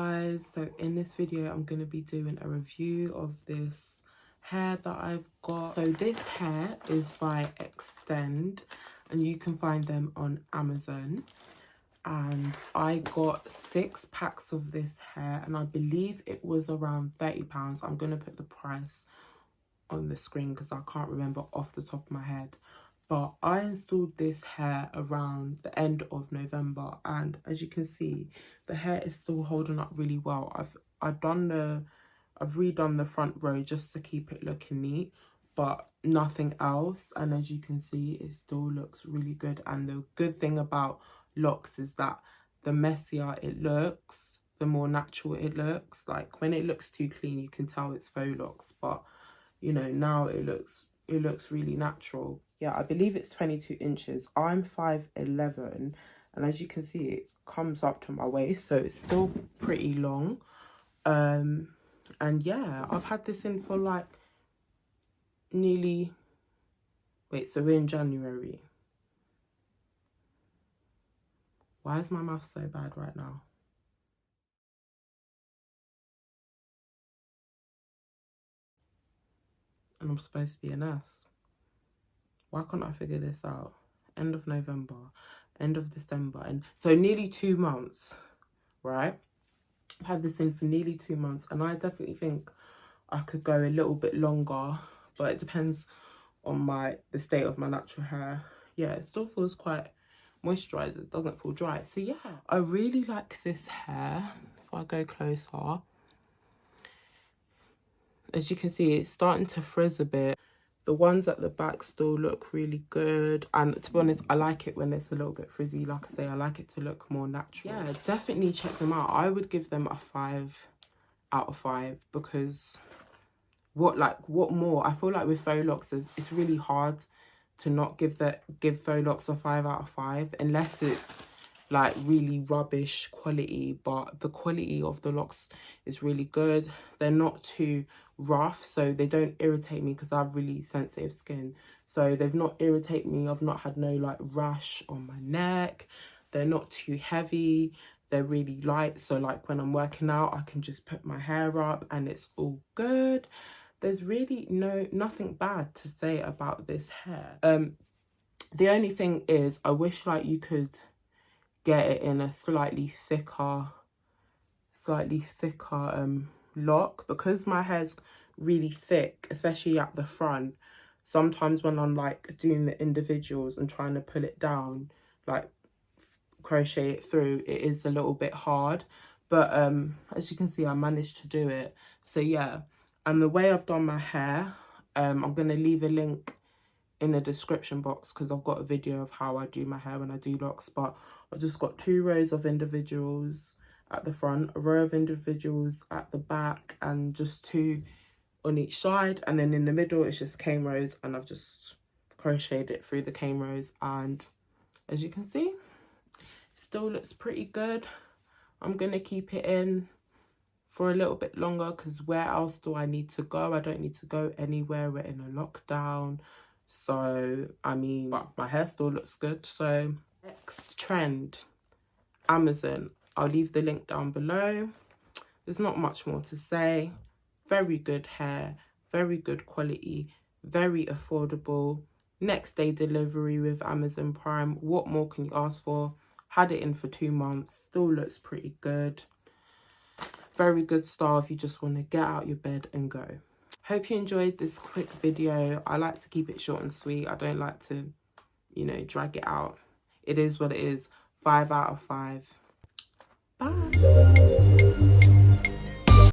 guys, so in this video I'm going to be doing a review of this hair that I've got. So this hair is by Xtrend and you can find them on Amazon, and I got 6 packs of this hair and I believe it was around £30. I'm going to put the price on the screen because I can't remember off the top of my head. But I installed this hair around the end of November, and as you can see, the hair is still holding up really well. I've redone the front row just to keep it looking neat, but nothing else. And as you can see, it still looks really good. And the good thing about locks is that the messier it looks, the more natural it looks. Like when it looks too clean, you can tell it's faux locks, but you know, now it looks really natural. Yeah, I believe it's 22 inches. I'm 5'11", and as you can see, it comes up to my waist, so it's still pretty long. And yeah, I've had this in for like nearly, wait, so we're in January. Why is my mouth so bad right now? And I'm supposed to be a nurse. Why can't I figure this out? End of November, end of December, and so nearly 2 months, right? I've had this in for nearly 2 months, and I definitely think I could go a little bit longer, but it depends on the state of my natural hair. Yeah, it still feels quite moisturized. It doesn't feel dry. So yeah, I really like this hair. If I go closer, as you can see, it's starting to frizz a bit. The ones at the back still look really good. And to be honest, I like it when it's a little bit frizzy. Like I say, I like it to look more natural. Yeah, definitely check them out. I would give them a 5 out of 5 because what more? I feel like with Faux Locs, it's really hard to not give Faux Locs a 5 out of 5 unless it's like really rubbish quality. But the quality of the locks is really good. They're not too rough, so they don't irritate me because I have really sensitive skin, so they've not irritated me. I've not had no like rash on my neck. They're not too heavy, they're really light, so like when I'm working out I can just put my hair up and it's all good. There's really nothing bad to say about this hair. The only thing is I wish like you could get it in a slightly thicker lock, because my hair's really thick, especially at the front. Sometimes when I'm like doing the individuals and trying to pull it down, like crochet it through, it is a little bit hard, but as you can see, I managed to do it. So yeah, and the way I've done my hair, I'm gonna leave a link in the description box because I've got a video of how I do my hair when I do locks. But I've just got 2 rows of individuals at the front, a row of individuals at the back, and just 2 on each side, and then in the middle it's just cane rows, and I've just crocheted it through the cane rows. And as you can see, still looks pretty good. I'm gonna keep it in for a little bit longer because where else do I need to go? I don't need to go anywhere. We're in a lockdown, so I mean, but my hair still looks good. So Xtrend, Amazon, I'll leave the link down below. There's not much more to say. Very good hair, very good quality, very affordable. Next day delivery with Amazon Prime. What more can you ask for? Had it in for 2 months, still looks pretty good. Very good style if you just want to get out your bed and go. Hope you enjoyed this quick video. I like to keep it short and sweet. I don't like to, you know, drag it out. It is what it is. 5 out of 5. Bye.